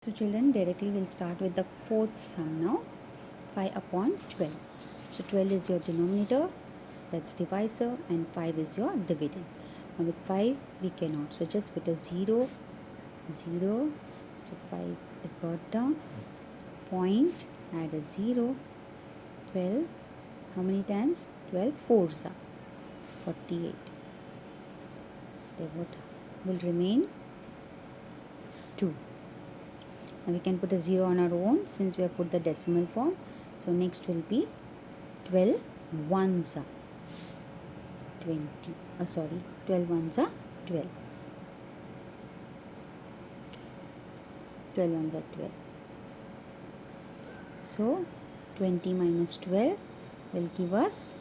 So children, directly we'll start with the fourth sum now. 5 upon 12. So 12 is your denominator, that's divisor, and 5 is your dividend. Now with 5 we cannot, so just put a 0, 0. So 5 is brought down, point, add a 0, 12. How many times? 12 fours are 48. Then what will remain? 2. Now we can put a 0 on our own since we have put the decimal form. So next will be 12 ones are 20. 12 ones are 12. 12 ones are 12. So 20 minus 12 will give us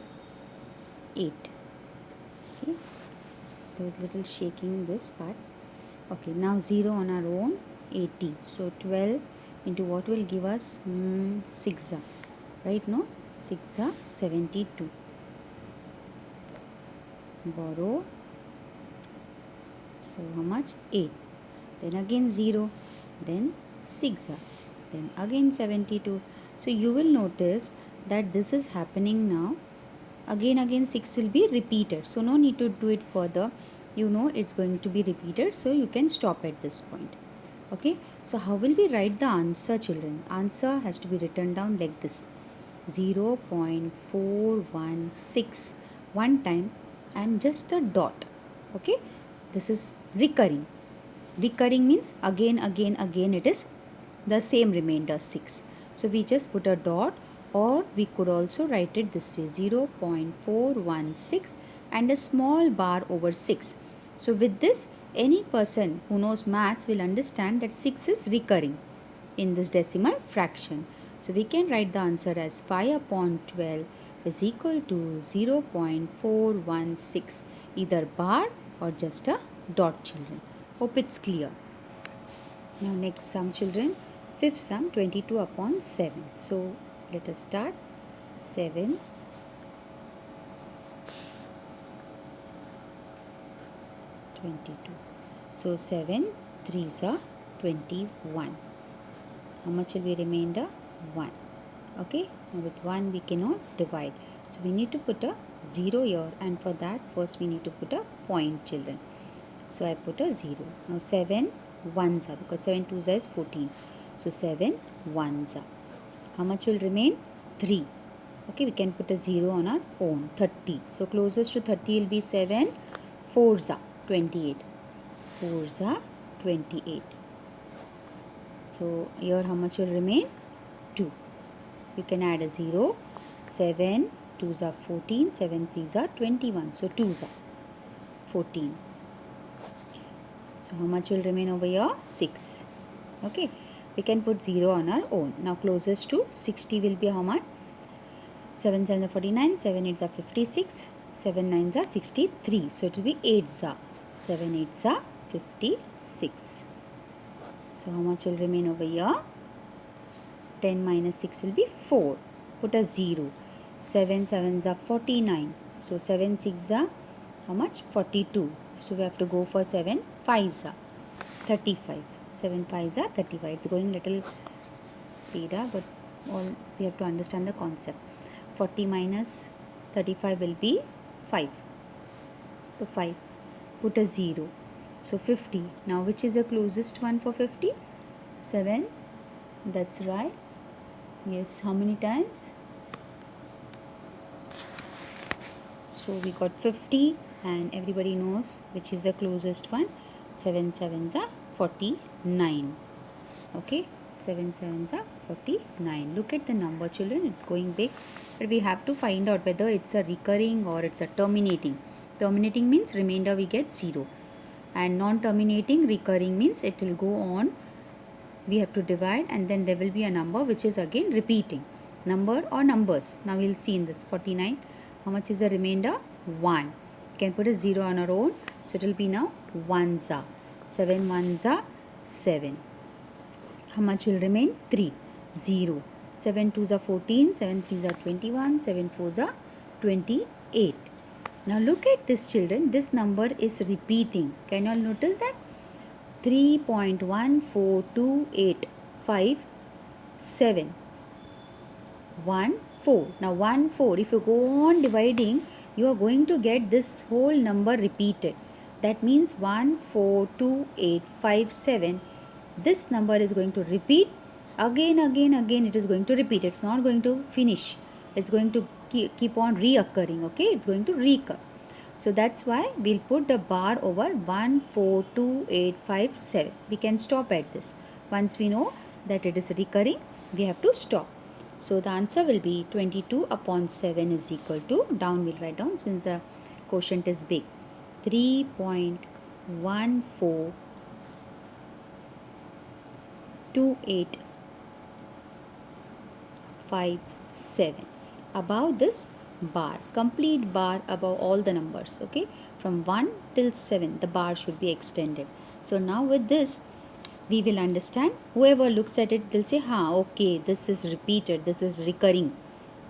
8. Okay. There is little shaking in this part. Okay, now 0 on our own, 80. So 12 into what will give us 6 are, right? No, 6 are 72. Borrow. So how much? 8. Then again 0. Then 6 are. Then again 72. So you will notice that this is happening now. Again 6 will be repeated. So no need to do it further. You know it's going to be repeated. So you can stop at this point. Okay. So how will we write the answer, children? Answer has to be written down like this. 0.416 one time and just a dot. Okay. This is recurring. Recurring means again it is the same remainder 6. So we just put a dot, or we could also write it this way, 0.416 and a small bar over 6. So with this, any person who knows maths will understand that 6 is recurring in this decimal fraction. So we can write the answer as 5 upon 12 is equal to 0.416, either bar or just a dot, children. Hope it's clear. Now next sum, children. Fifth sum, 22 upon 7. So let us start. 7, 22. So 7 3s are 21. How much will be remainder? 1. Okay. Now with 1 we cannot divide. So we need to put a 0 here, and for that first we need to put a point, children. So I put a 0. Now 7 ones are, because 7 twos is 14. So 7 ones are. How much will remain? 3. Okay, we can put a 0 on our own. 30. So closest to 30 will be 7 fours are 28. 4s are 28. So here how much will remain? 2. You can add a 0. 7 2s are 14. 7 3s are 21. So 2s are 14. So how much will remain over here? 6. Okay. We can put 0 on our own. Now closest to 60 will be how much? 7 7s are 49. 7 8s are 56. 7 9s are 63. So it will be 8s are. 7 8s are 56. So how much will remain over here? 10 minus 6 will be 4. Put a 0. 7 7s are 49. So 7 6s are how much? 42. So we have to go for 7 5s are 35. 7 5s are 35. It's going little beta, but all we have to understand the concept. 40 minus 35 will be 5. So 5. Put a 0. So 50. Now which is the closest one for 50? 7. That's right. Yes. How many times? So we got 50, and everybody knows which is the closest one. 7 7s are 49. Okay. 7 7s are 49. Look at the number, children. It's going big. But we have to find out whether it's a recurring or it's a terminating. Terminating means remainder we get 0. And non-terminating recurring means it will go on. We have to divide, and then there will be a number which is again repeating. Number or numbers. Now we'll see in this 49. How much is the remainder? 1. You can put a 0 on our own. So it will be now 1s are. 7 1s are 7. How much will remain? 3. 0. 7 2s are 14. 7 3s are 21. 7 4s are 28. Now look at this, children. This number is repeating. Can you all notice that? 3.14285 1 4. Now 1 4, if you go on dividing, you are going to get this whole number repeated. That means 142857. This number is going to repeat again, again. It is going to repeat. It's not going to finish. It's going to keep on reoccurring. Okay, it's going to recur. So that's why we'll put the bar over 142857. We can stop at this. Once we know that it is recurring, we have to stop. So the answer will be 22 upon 7 is equal to, down we'll write down since the quotient is big, 3.142857. Above this bar, complete bar above all the numbers, okay, from 1 till 7 the bar should be extended. So now with this we will understand. Whoever looks at it, they'll say, okay, this is repeated, this is recurring,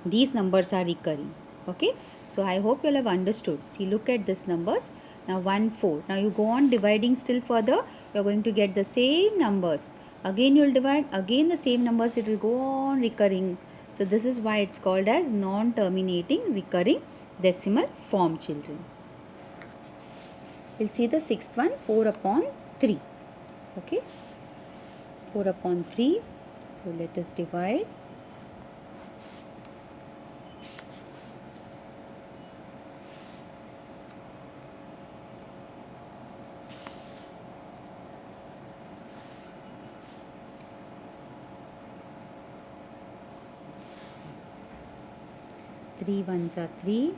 these numbers are recurring. Okay, so I hope you'll have understood. See, look at these numbers. Now 1 4. Now you go on dividing still further, you're going to get the same numbers. Again you'll divide, again the same numbers, it will go on recurring. So this is why it's called as non-terminating recurring decimal form, children. We'll see the sixth one, 4 upon 3. Okay, 4 upon 3. So let us divide. Three ones are 3.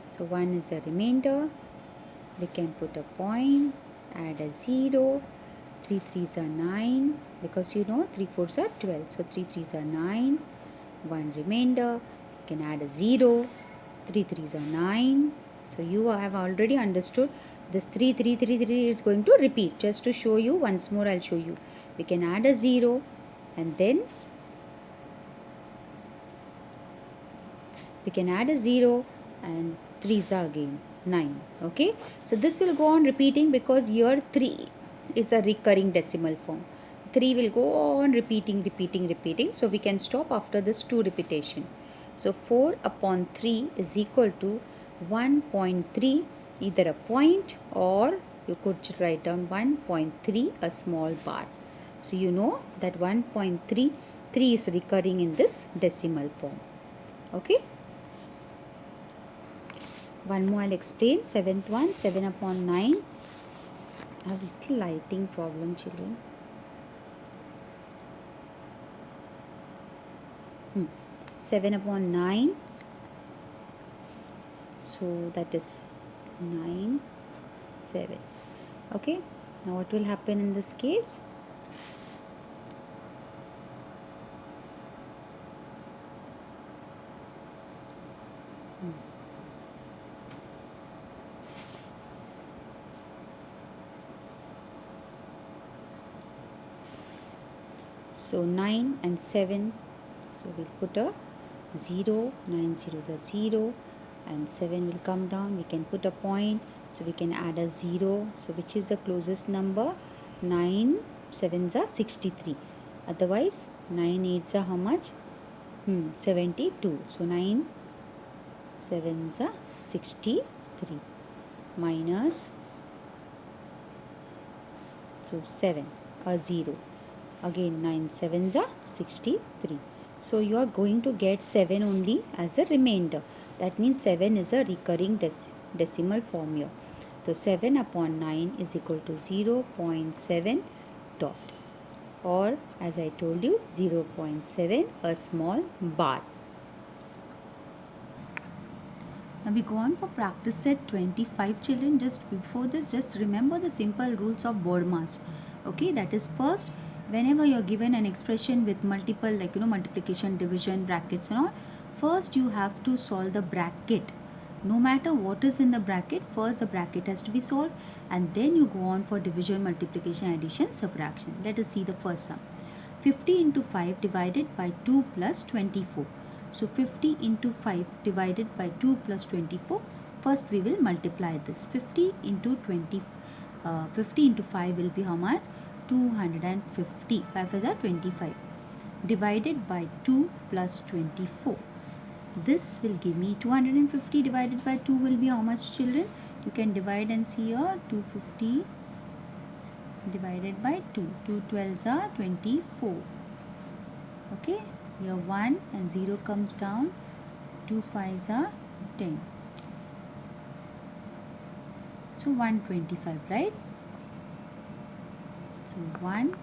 So 1 is the remainder. We can put a point, add a 0. 3 3s are 9, because you know 3 4s are 12. So 3 3s are 9. 1 remainder. You can add a 0. 3 3s are 9. So you have already understood this 3 3 3 3 is going to repeat. Just to show you, once more I'll show you. We can add a 0 and then we can add a 0 and 3s are again 9. Okay, so this will go on repeating because here 3 is a recurring decimal form. 3 will go on repeating. So we can stop after this 2 repetition. So 4 upon 3 is equal to 1.3, either a point or you could write down 1.3, a small bar. So you know that 1.3, 3 is recurring in this decimal form. Okay. One more I'll explain. Seventh one, 7 upon 9. I have a little lighting problem, children. 7 upon 9. So that is 9, 7. Okay. Now what will happen in this case? So 9 and 7, so we'll put a 0, 9 zeros are 0 and 7 will come down. We can put a point, so we can add a 0. So which is the closest number? 9 7s are 63. Otherwise 9 8s are how much? 72. So 9 7s are 63 minus, so 7, a 0. Again 9 7s are 63. So you are going to get 7 only as a remainder. That means 7 is a recurring decimal form here. So 7 upon 9 is equal to 0.7 dot, or as I told you, 0.7, a small bar. Now we go on for practice set 25, children. Just before this, just remember the simple rules of BODMAS. Okay, that is, first, whenever you are given an expression with multiple, like multiplication, division, brackets and all, first you have to solve the bracket. No matter what is in the bracket, first the bracket has to be solved and then you go on for division, multiplication, addition, subtraction. Let us see the first sum. 50 into 5 divided by 2 plus 24. So 50 into 5 divided by 2 plus 24. First we will multiply this. 50 into 50 into 5 will be how much? 250. 5 is 25. Divided by 2 plus 24. This will give me 250 divided by 2 will be how much, children? You can divide and see here. 250 divided by 2. 2 12s are 24. Okay. Here 1 and 0 comes down. 2 5s are 10. So 125, right? So 1